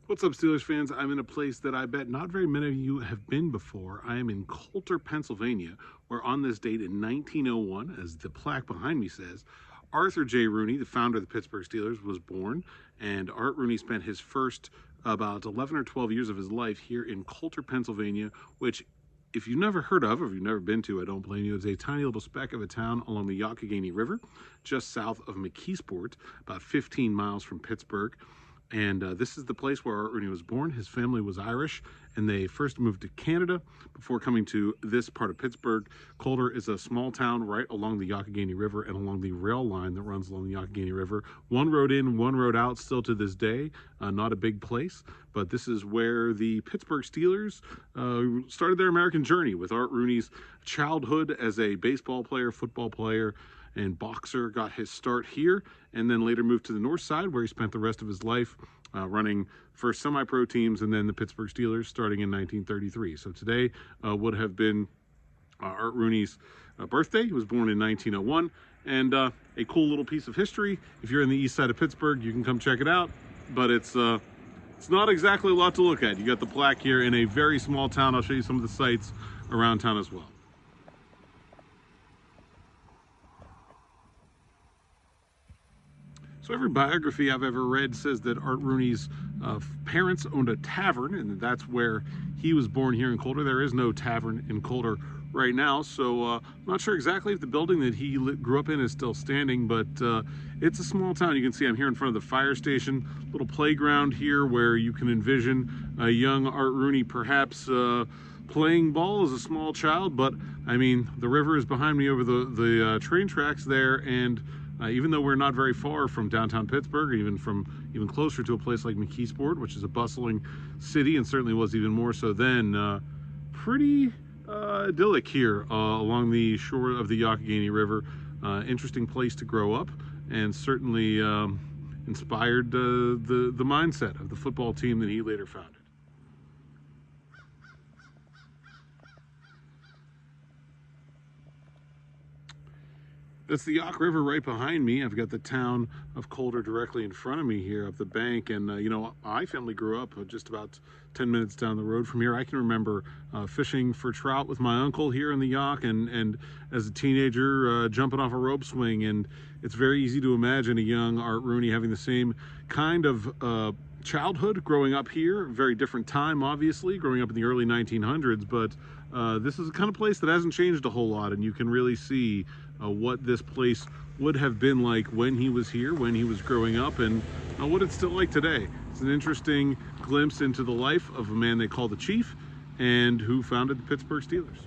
What's up, Steelers fans? I'm in a place that I bet not very many of you have been before. I am in Coulter, Pennsylvania, where on this date in 1901, as the plaque behind me says, Arthur J. Rooney, the founder of the Pittsburgh Steelers, was born, and Art Rooney spent his first about 11 or 12 years of his life here in Coulter, Pennsylvania, which, if you've never heard of or if you've never been to, I don't blame you. It's a tiny little speck of a town along the Youghoigheny River, just south of McKeesport, about 15 miles from Pittsburgh. And this is the place where Art Rooney was born. His family was Irish, and they first moved to Canada before coming to this part of Pittsburgh. Coulter is a small town right along the Youghoigheny River and along the rail line that runs along the Youghoigheny River. One road in, one road out still to this day. Not a big place, but this is where the Pittsburgh Steelers started their American journey, with Art Rooney's childhood as a baseball player, football player, and boxer. Got his start here, and then later moved to the north side, where he spent the rest of his life running first semi-pro teams and then the Pittsburgh Steelers, starting in 1933. So today would have been Art Rooney's birthday. He was born in 1901, and a cool little piece of history. If you're in the east side of Pittsburgh, you can come check it out, but it's not exactly a lot to look at. You got the plaque here in a very small town. I'll show you some of the sights around town as well. So every biography I've ever read says that Art Rooney's parents owned a tavern, and that's where he was born here in Coulter. There is no tavern in Coulter right now, so I'm not sure exactly if the building that he grew up in is still standing, but it's a small town. You can see I'm here in front of the fire station, little playground here where you can envision a young Art Rooney perhaps playing ball as a small child. But I mean, the river is behind me over the train tracks there, and even though we're not very far from downtown Pittsburgh, even closer to a place like McKeesport, which is a bustling city and certainly was even more so then, pretty idyllic here along the shore of the Youghoigheny River. Interesting place to grow up, and certainly inspired the mindset of the football team that he later founded. That's the Yough River right behind me. I've got the town of Coulter directly in front of me here up the bank. And, you know, my family grew up just about 10 minutes down the road from here. I can remember fishing for trout with my uncle here in the Yough, and as a teenager jumping off a rope swing. And it's very easy to imagine a young Art Rooney having the same kind of childhood growing up here. Very different time, obviously, growing up in the early 1900s, but this is the kind of place that hasn't changed a whole lot, and you can really see what this place would have been like when he was here, when he was growing up, and what it's still like today. It's an interesting glimpse into the life of a man they call the Chief, and who founded the Pittsburgh Steelers.